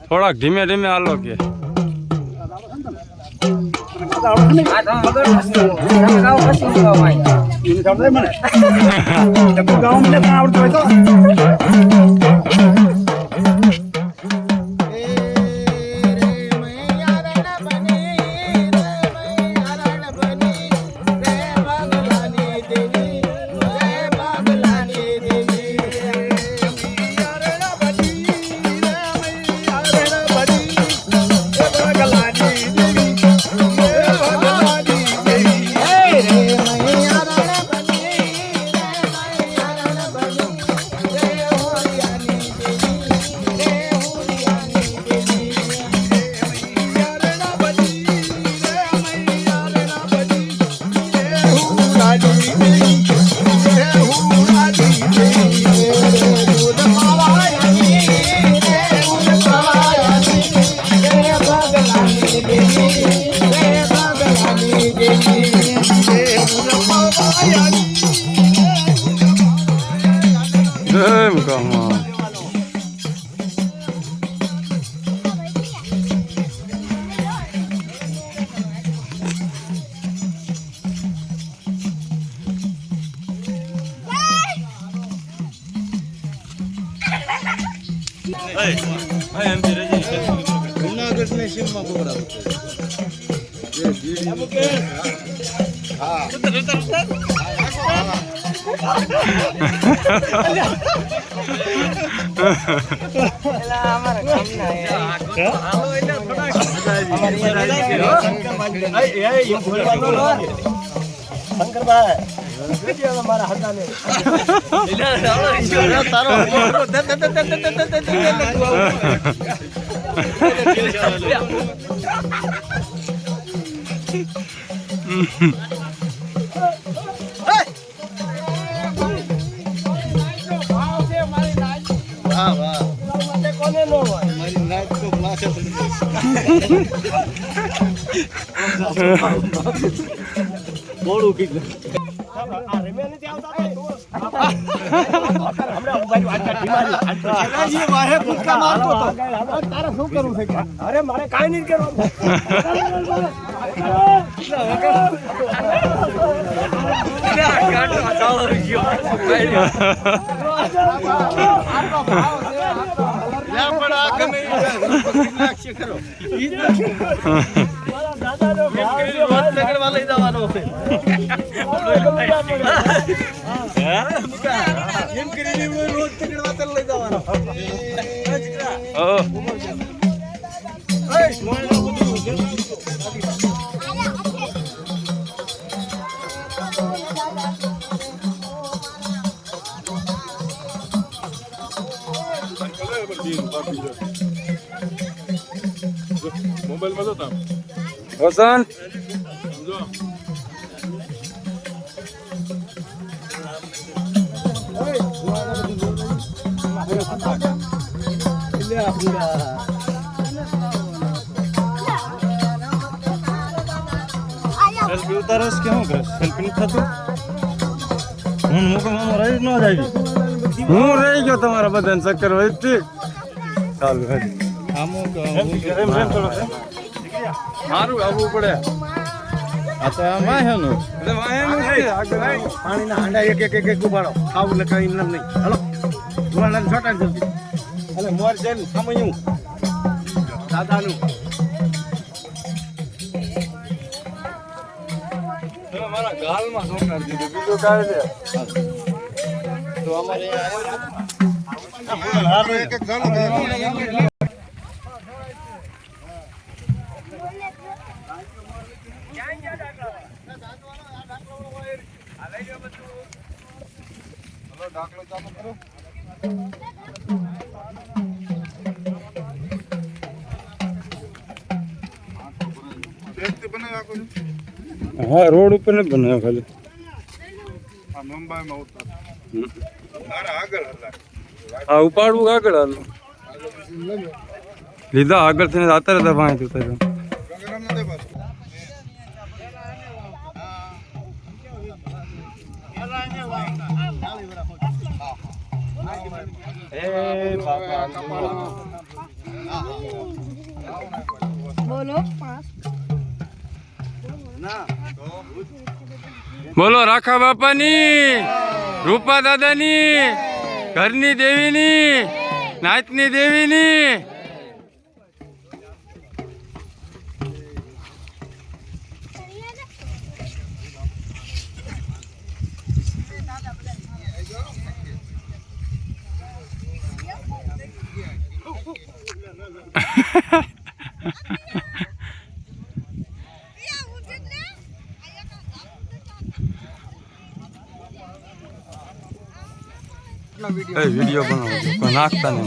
થોડાક ધીમે ધીમે હાલો કે અરે મારે કઈ નહીં કરવાનું મોબાઈલ માં જોતા વસંત સેલ્ફી ઉતારસ કે શું કરે સેલ્ફી નથી થતું હું મુકવામાં રહી ન જાય હું રહી ગયો તમારા બધાને ચક્કર હોય ઠીક ચાલુ સારું આવવું પડે આ તો આ માહેનું પાણીના હાંડા એક એક એક ઉભાડો ખાવું એટલે કઈ એમ નહીં હલો ધોવાના છોટા જલ્દી અને મોર છે ને સમયું દાદાનું મારા ગાલમાં સોકાર દીધું બીજું કાંઈ છે તો અમારે એક એક ગાલો દાખલો ચાલુ કરો હા રોડ ઉપર નથી બનાવ્યો ખાલી આ મુંબઈમાં ઉતર આગળ હા ઉપાડવું આગળ હાલો લીધા આગળથી જતા રહેતા પાંચ ઉતર એ બાપા બોલો બોલો રાખા બાપાની, રૂપા દાદાની, ઘરની દેવીની, નાચની દેવીની. વિડીયો બનાવો પણ નાખતા ને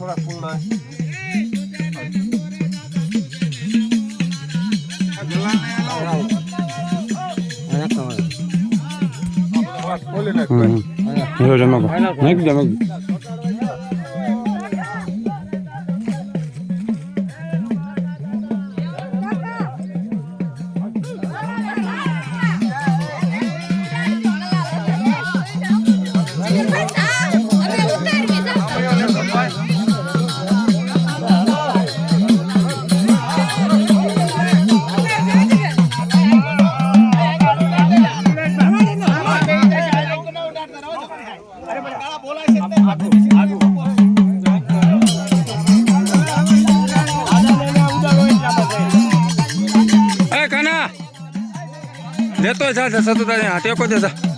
થોડા ફૂલ ના લેતો જા સતુ તારે હાટે કો દેજા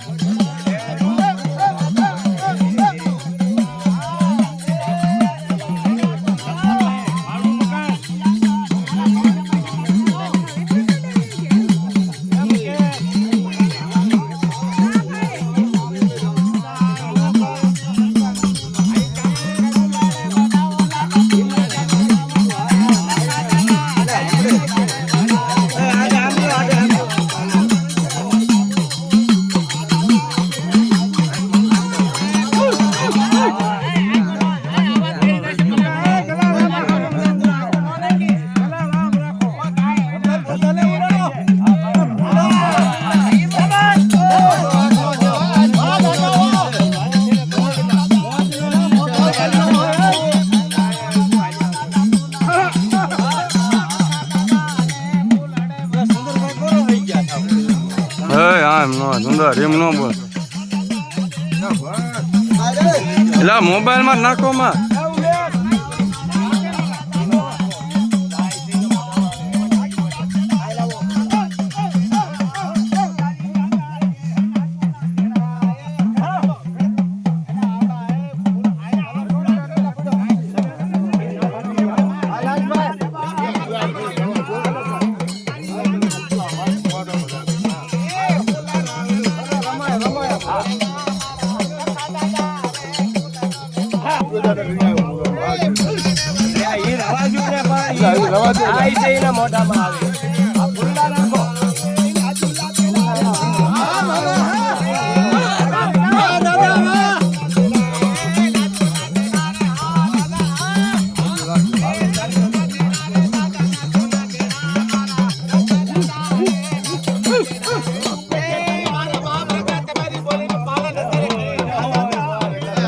સુંદર એમ ન બોલ એટલે મોબાઈલ માં નાખો માં મોઢામાં આવે આ ફૂલડા નાખો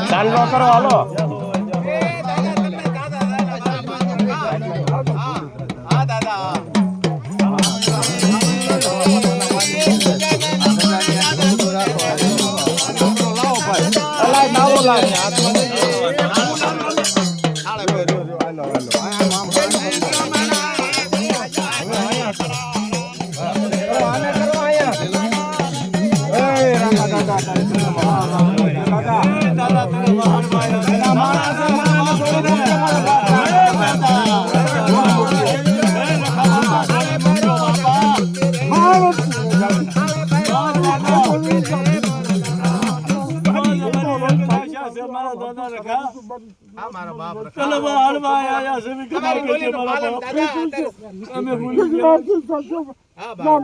ચાલો કરો હાલો હા મારા બાપ રખા ચલો બા હાલવા આયા છે વી તમારી કમાલ બોલીનું મારા પાલન બાપ દાદા અત્યારે અમે ભૂલી ગયા હા બાપ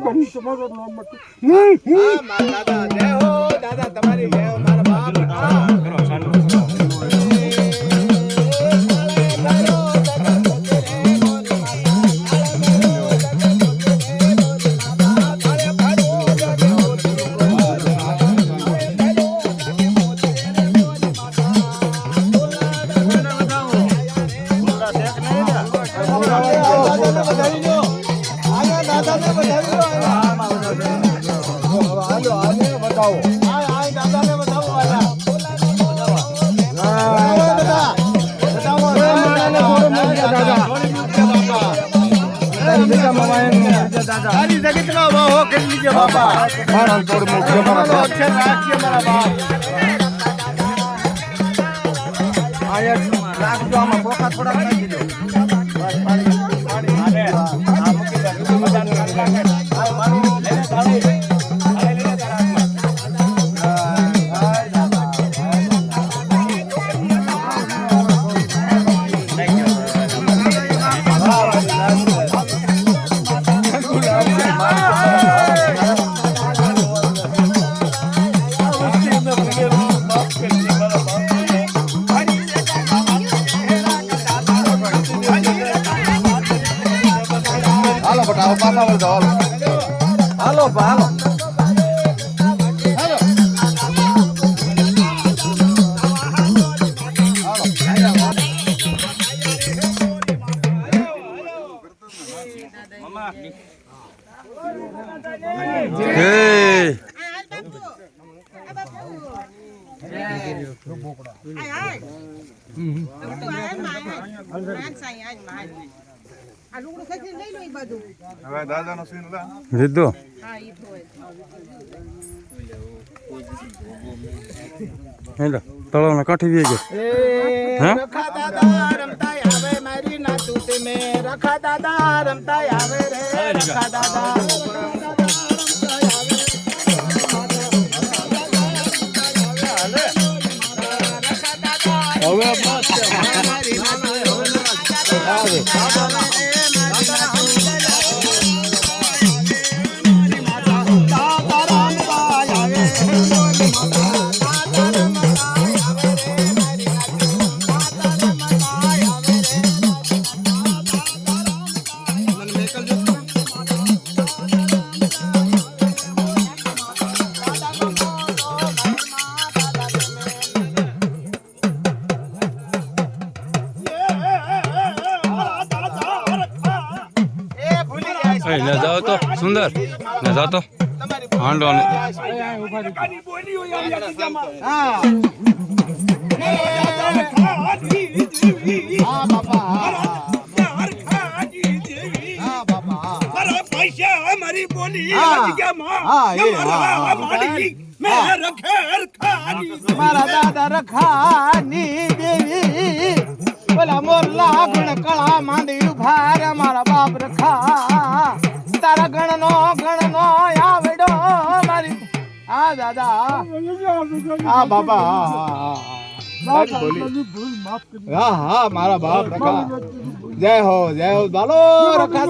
હા મારા દાદા જય હો દાદા તમારી જય હો મારા બાપ રખા કરો સાંડો કરો હાલો બટાવો પાછા વળ જાઓ હાલો હાલો હે હવે દાદાનો સીન લા લીધો હેલો તળાવના કાંઠી વી ગયો હે રખા દાદા રમતા આવે મારી નાતું તે મે રખા દાદા રમતા આવે રે રખા દાદા હવે બસ એ ને જાઓ તો સુંદર ને જાઓ તો હાંડો ને મારી બોલી મારા દાદા રખાની દેવી બોલા મોરલા ગુણ કળા માંડી ઉભા રે મારા બાપ રખા તારા ગણનો આવડો મારી આ દાદા આ બાબા હા હા મારા બાપ રખા જય હો બાલો રખા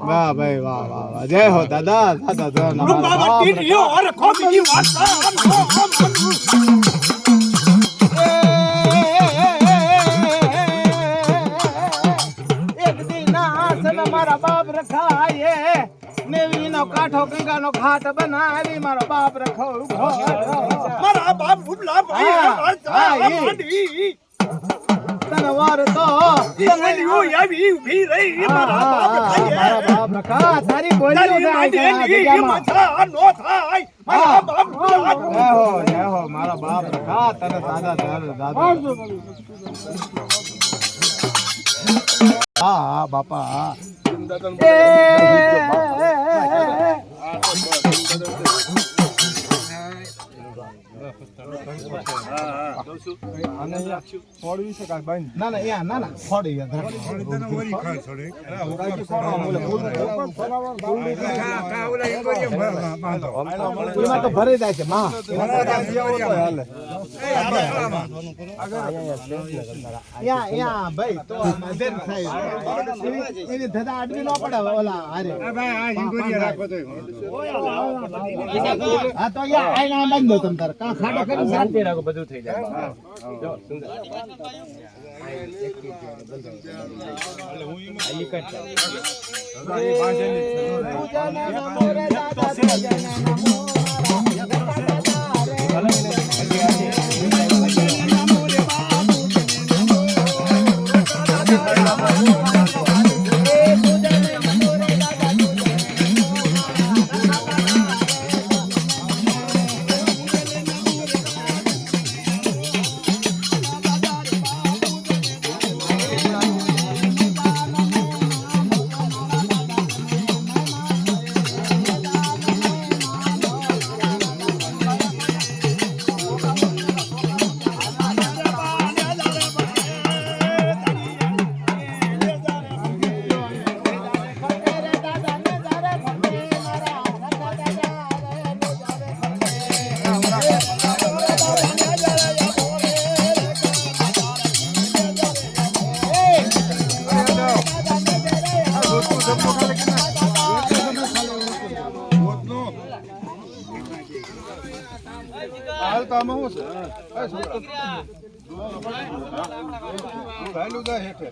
વાહ ભાઈ વાહ વાહ વાહ જય હો દાદા દાદા મારા બાપ એક દિન આસન મારા બાપ રખાય નેવી નો કાઠો ગંગા નો ઘાટ બનાવી મારો બાપ રખો મારા બાપ ઉબલા ભાઈ તનવાર તો બોલીઓ આવી ઊભી રહી મારા બાપ રખા તારી બોલીઓ માથા નો થાય મારા બાપ જય હો મારા બાપ રખા તને દાદા હા બાપા આને છોડવી છે કાંઈ બાંધી. ના ના યા ના ના ફોડી યા થોડી તને ઓરી ખાય થોડી. એમાં તો ભરી જાય છે માં યા યા ભાઈ તો મજેર થાય એની ધજા આડવી ન પડે ઓલા હારે હા તો યા આઈના બાંધ દો તમ તાર કા ખાડો કરી શાંતિ રાખો બધું થઈ જાય જો સુંદર હાલ તો આમાં શું છે? ભાઈ, છોકરો. ભાઈલું જાય હેઠે.